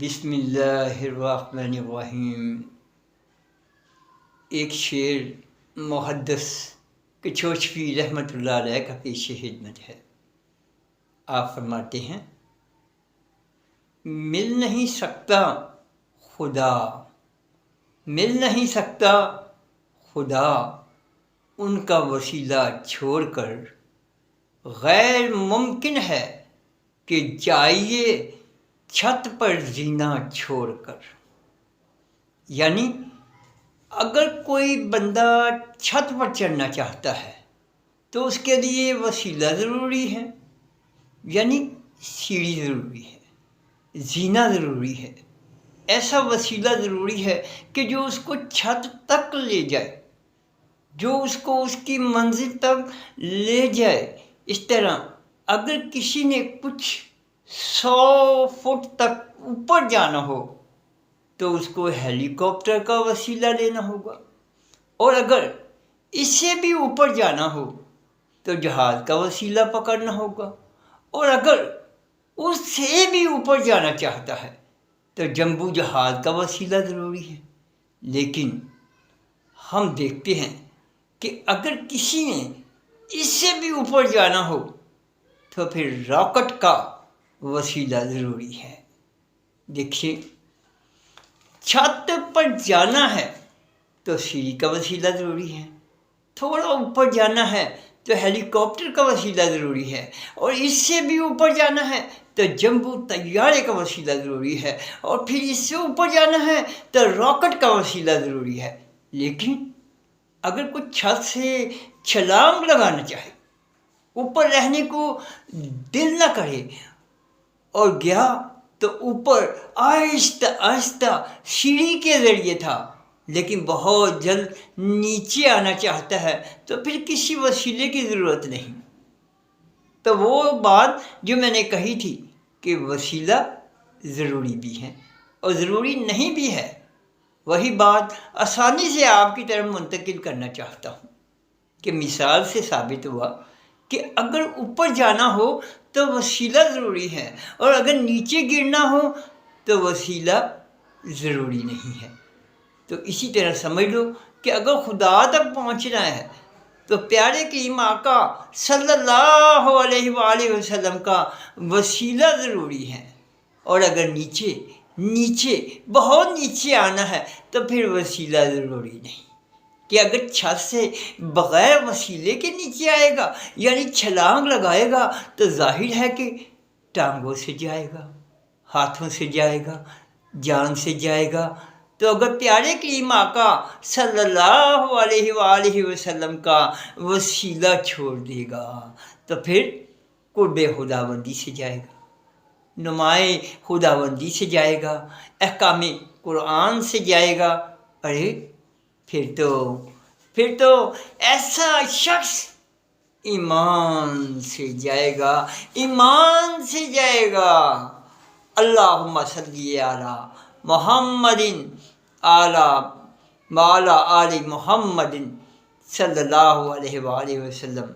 بسم اللہ الرحمن الرحیم۔ ایک شعر محدث کچوچوی رحمۃ اللہ علیہ کا پیش خدمت ہے۔ آپ فرماتے ہیں: مل نہیں سکتا خدا، مل نہیں سکتا خدا، ان کا وسیلہ چھوڑ کر غیر ممکن ہے کہ جائیے چھت پر زینا چھوڑ کر۔ یعنی اگر کوئی بندہ چھت پر چڑھنا چاہتا ہے تو اس کے لیے وسیلہ ضروری ہے، یعنی سیڑھی ضروری ہے، زینا ضروری ہے، ایسا وسیلہ ضروری ہے کہ جو اس کو چھت تک لے جائے، جو اس کو اس کی منزل تک لے جائے۔ اس طرح اگر کسی نے کچھ 100 فٹ تک اوپر جانا ہو تو اس کو ہیلی کاپٹر کا وسیلہ لینا ہوگا، اور اگر اس سے بھی اوپر جانا ہو تو جہاز کا وسیلہ پکڑنا ہوگا، اور اگر اس سے بھی اوپر جانا چاہتا ہے تو جمبو جہاز کا وسیلہ ضروری ہے۔ لیکن ہم دیکھتے ہیں کہ اگر کسی نے اس سے بھی اوپر جانا ہو تو پھر راکٹ کا وسیلہ ضروری ہے۔ دیکھیے، چھت پر جانا ہے تو سیڑھی کا وسیلہ ضروری ہے، تھوڑا اوپر جانا ہے تو ہیلی کاپٹر کا وسیلہ ضروری ہے، اور اس سے بھی اوپر جانا ہے تو جمبو طیارے کا وسیلہ ضروری ہے، اور پھر اس سے اوپر جانا ہے تو راکٹ کا وسیلہ ضروری ہے۔ لیکن اگر کوئی چھت سے چھلانگ لگانا چاہے، اوپر رہنے کو دل نہ کرے اور گیا تو اوپر آہستہ آہستہ سیڑھی کے ذریعے تھا، لیکن بہت جلد نیچے آنا چاہتا ہے تو پھر کسی وسیلے کی ضرورت نہیں۔ تو وہ بات جو میں نے کہی تھی کہ وسیلہ ضروری بھی ہے اور ضروری نہیں بھی ہے، وہی بات آسانی سے آپ کی طرف منتقل کرنا چاہتا ہوں کہ مثال سے ثابت ہوا کہ اگر اوپر جانا ہو تو وسیلہ ضروری ہے، اور اگر نیچے گرنا ہو تو وسیلہ ضروری نہیں ہے۔ تو اسی طرح سمجھ لو کہ اگر خدا تک پہنچنا ہے تو پیارے کریم آقا صلی اللہ علیہ وآلہ وسلم کا وسیلہ ضروری ہے، اور اگر نیچے بہت نیچے آنا ہے تو پھر وسیلہ ضروری نہیں۔ کہ اگر چھت سے بغیر وسیلے کے نیچے آئے گا، یعنی چھلانگ لگائے گا، تو ظاہر ہے کہ ٹانگوں سے جائے گا، ہاتھوں سے جائے گا، جان سے جائے گا۔ تو اگر پیارے کریم آقا صلی اللہ علیہ وآلہ وسلم کا وسیلہ چھوڑ دے گا تو پھر قرب خداوندی سے جائے گا، نمائے خداوندی سے جائے گا، احکام قرآن سے جائے گا۔ ارے پھر تو ایسا شخص ایمان سے جائے گا، ایمان سے جائے گا۔ اللہم صلی علی محمد وعلی آل محمد صلی اللہ علیہ وآلہ وسلم۔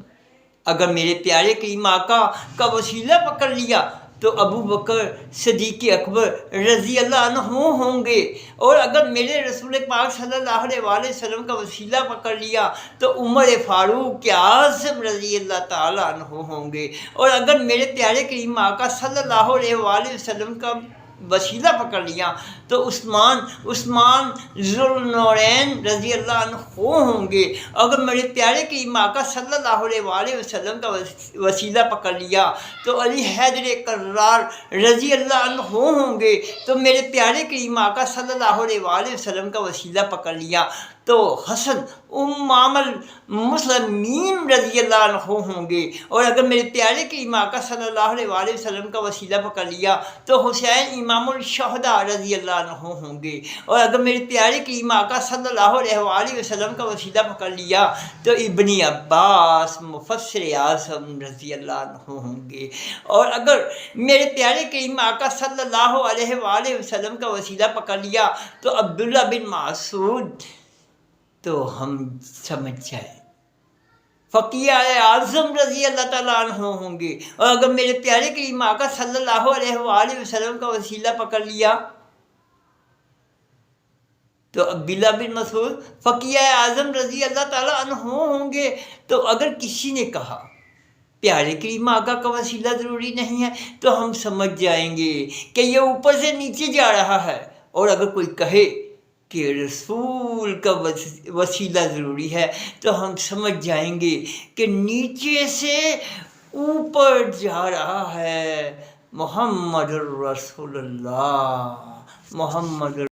اگر میرے پیارے کریم آقا کا وسیلہ پکڑ لیا تو ابو بکر صدیق اکبر رضی اللہ عنہ ہوں گے، اور اگر میرے رسول پاک صلی اللہ علیہ وآلہ وسلم کا وسیلہ پکڑ لیا تو عمر فاروق اعظم رضی اللہ تعالیٰ عنہ ہوں گے، اور اگر میرے پیارے کریم آقا صلی اللہ علیہ وآلہ وسلم کا وسیلہ پکڑ لیا تو عثمان ذوالنورین رضی اللہ عنہ ہوں گے، اگر میرے پیارے کریم آقا صلی اللہ علیہ وآلہ وسلم کا وسیلہ پکڑ لیا تو علی حیدر کرار رضی اللہ عنہ ہوں گے، تو میرے پیارے کریم آقا صلی اللہ علیہ وآلہ وسلم کا وسیلہ پکڑ لیا تو حسن امام المسلمین رضی اللہ عنہ ہوں گے، اور اگر میرے پیارے کریم آقا صلی اللہ علیہ وآلہ وسلم کا وسیلہ پکڑ لیا تو حسین امام الشہداء رضی اللہ عنہ ہوں گے، اور اگر میرے پیارے کریم آقا صلی اللہ علیہ وآلہ وسلم کا وسیلہ پکڑ لیا تو ابن عباس مفسر اعظم رضی اللہ عنہ ہوں گے، اور اگر میرے پیارے کریم آقا صلی اللہ علیہ وآلہ وسلم کا وسیلہ پکڑ لیا تو عبداللہ بن مسعود۔ تو ہم سمجھ جائیں فقیہ اعظم رضی اللہ تعالیٰ عنہ ہوں گے، اور اگر میرے پیارے کریم آقا صلی اللہ علیہ وآلہ وسلم کا وسیلہ پکڑ لیا تو عبداللہ بن مسعود فقیہ اعظم رضی اللہ تعالیٰ عنہ ہوں گے۔ تو اگر کسی نے کہا پیارے کریم آقا کا وسیلہ ضروری نہیں ہے تو ہم سمجھ جائیں گے کہ یہ اوپر سے نیچے جا رہا ہے، اور اگر کوئی کہے کہ رسول کا وسیلہ ضروری ہے تو ہم سمجھ جائیں گے کہ نیچے سے اوپر جا رہا ہے۔ محمد الرسول اللہ، محمد